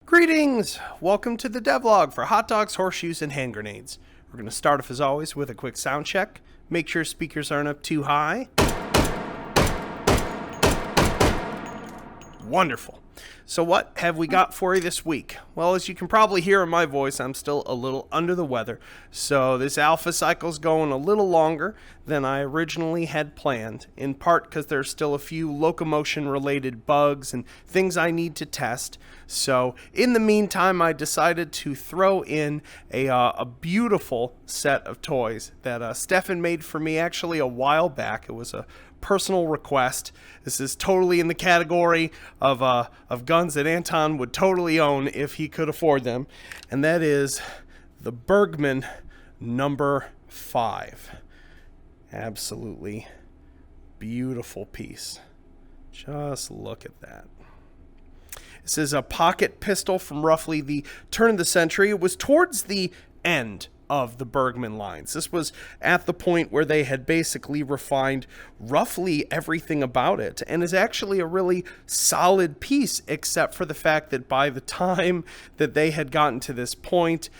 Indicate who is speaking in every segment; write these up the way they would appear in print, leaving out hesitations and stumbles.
Speaker 1: Greetings! Welcome to the devlog for hot dogs, horseshoes, and hand grenades. We're going to start off as always with a quick sound check. Make sure speakers aren't up too high. Wonderful. So what have we got for you this week? Well, as you can probably hear in my voice, I'm still a little under the weather. So this alpha cycle's going a little longer than I originally had planned, in part because there's still a few locomotion related bugs and things I need to test. So in the meantime, I decided to throw in a beautiful set of toys that Stefan made for me actually a while back. It was a personal request. This is totally in the category of guns that Anton would totally own if he could afford them, and that is the Bergmann number 5. Absolutely beautiful piece. Just look at that. This is a pocket pistol from roughly the turn of the century. It was towards the end of the Bergmann lines. This was at the point where they had basically refined roughly everything about it, and is actually a really solid piece, except for the fact that by the time that they had gotten to this point,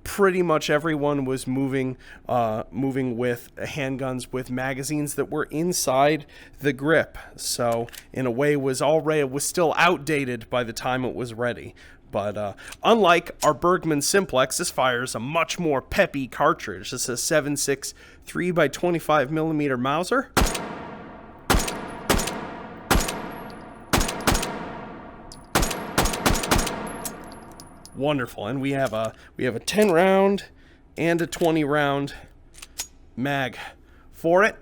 Speaker 1: pretty much everyone was moving with handguns with magazines that were inside the grip. So in a way, it was still outdated by the time it was ready. But unlike our Bergmann Simplex, this fires a much more peppy cartridge. This is a 7.6 3x25mm Mauser. Wonderful, and we have a 10 round and a 20 round mag for it.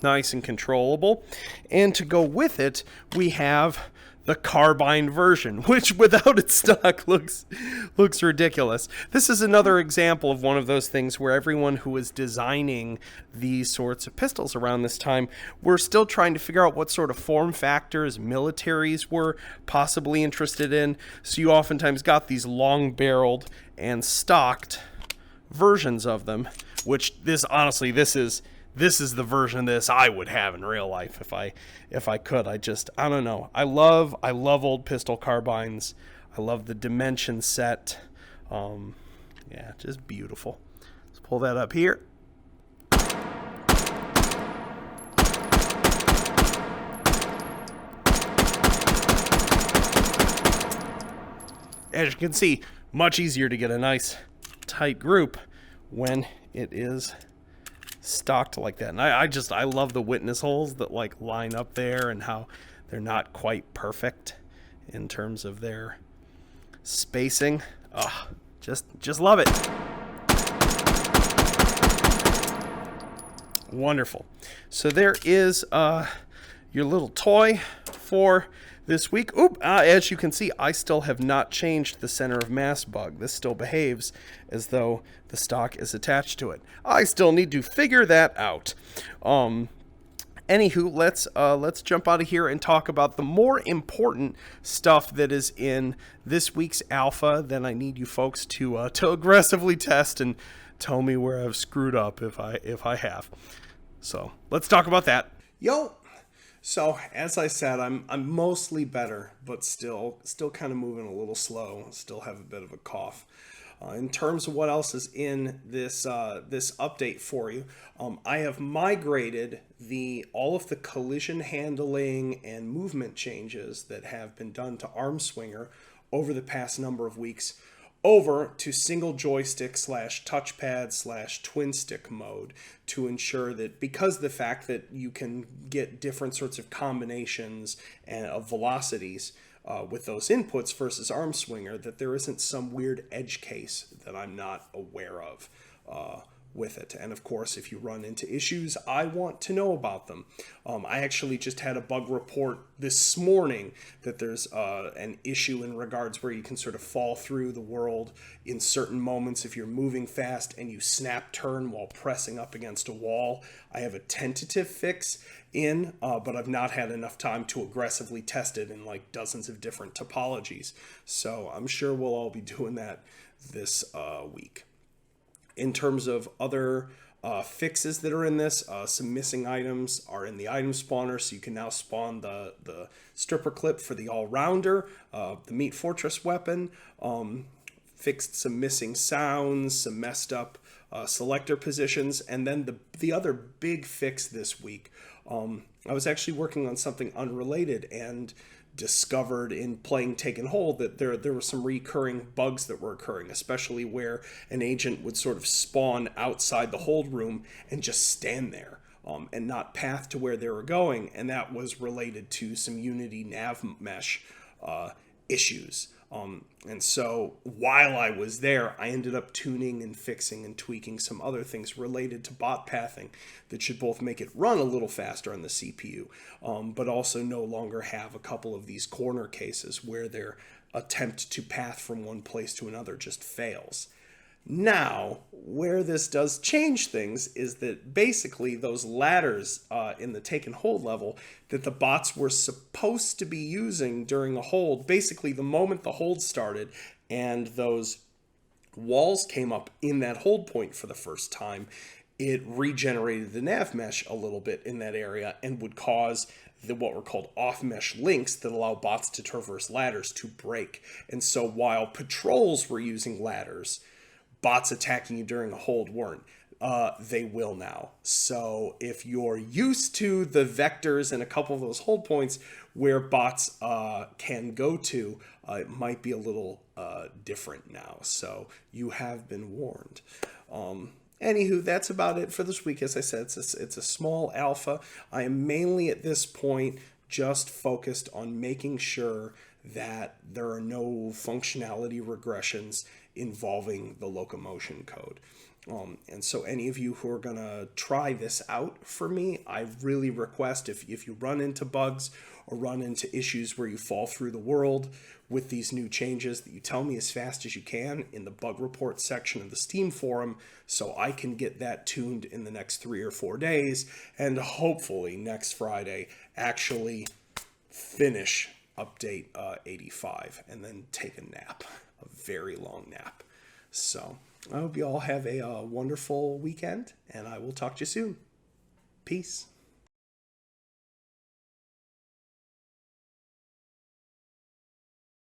Speaker 1: Nice and controllable. And to go with it, we have the carbine version, which without its stock looks ridiculous. This is another example of one of those things where everyone who was designing these sorts of pistols around this time were still trying to figure out what sort of form factors militaries were possibly interested in. So you oftentimes got these long-barreled and stocked versions of them, which this is the version of this I would have in real life if I could. I don't know. I love old pistol carbines. I love the dimension set. Yeah, just beautiful. Let's pull that up here. As you can see, much easier to get a nice tight group when it is stocked like that. And I love the witness holes that like line up there and how they're not quite perfect in terms of their spacing. Just love it. Wonderful. So there is your little toy for this week. As you can see, I still have not changed the center of mass bug. This still behaves as though the stock is attached to it. I still need to figure that out. Anywho, let's jump out of here and talk about the more important stuff that is in this week's alpha. Then I need you folks to aggressively test and tell me where I've screwed up if I have. So let's talk about that. Yo. So, as I said, I'm mostly better, but still kind of moving a little slow. Still have a bit of a cough. In terms of what else is in this update for you, I have migrated all of the collision handling and movement changes that have been done to Armswinger over the past number of weeks over to single joystick / touchpad / twin stick mode, to ensure that, because of the fact that you can get different sorts of combinations and of velocities with those inputs versus Armswinger, that there isn't some weird edge case that I'm not aware of with it. And of course, if you run into issues, I want to know about them. I actually just had a bug report this morning that there's an issue in regards where you can sort of fall through the world in certain moments if you're moving fast and you snap turn while pressing up against a wall. I have a tentative fix but I've not had enough time to aggressively test it in like dozens of different topologies. So I'm sure we'll all be doing that this week. In terms of other fixes that are in this. Some missing items are in the item spawner, so you can now spawn the stripper clip for the all-rounder, the Meat Fortress weapon. Fixed some missing sounds, some messed up selector positions, and then the other big fix this week. I was actually working on something unrelated and discovered in playing Taken Hold that there were some recurring bugs that were occurring, especially where an agent would sort of spawn outside the hold room and just stand there and not path to where they were going, and that was related to some Unity nav mesh issues. And so while I was there, I ended up tuning and fixing and tweaking some other things related to bot pathing that should both make it run a little faster on the CPU, but also no longer have a couple of these corner cases where their attempt to path from one place to another just fails. Now, where this does change things is that basically those ladders in the take and hold level that the bots were supposed to be using during a hold, basically the moment the hold started and those walls came up in that hold point for the first time, it regenerated the nav mesh a little bit in that area and would cause what were called off-mesh links that allow bots to traverse ladders to break. And so while patrols were using ladders, bots attacking you during a hold weren't. They will now. So if you're used to the vectors and a couple of those hold points where bots can go to, it might be a little different now. So you have been warned. Anywho, that's about it for this week. As I said, it's a small alpha. I am mainly at this point just focused on making sure that there are no functionality regressions involving the locomotion code. And so any of you who are going to try this out for me, I really request if you run into bugs or run into issues where you fall through the world with these new changes, that you tell me as fast as you can in the bug report section of the Steam forum so I can get that tuned in the next 3 or 4 days and hopefully next Friday actually finish update 85 and then take a nap, a very long nap. So I hope you all have a wonderful weekend, and I will talk to you soon. Peace.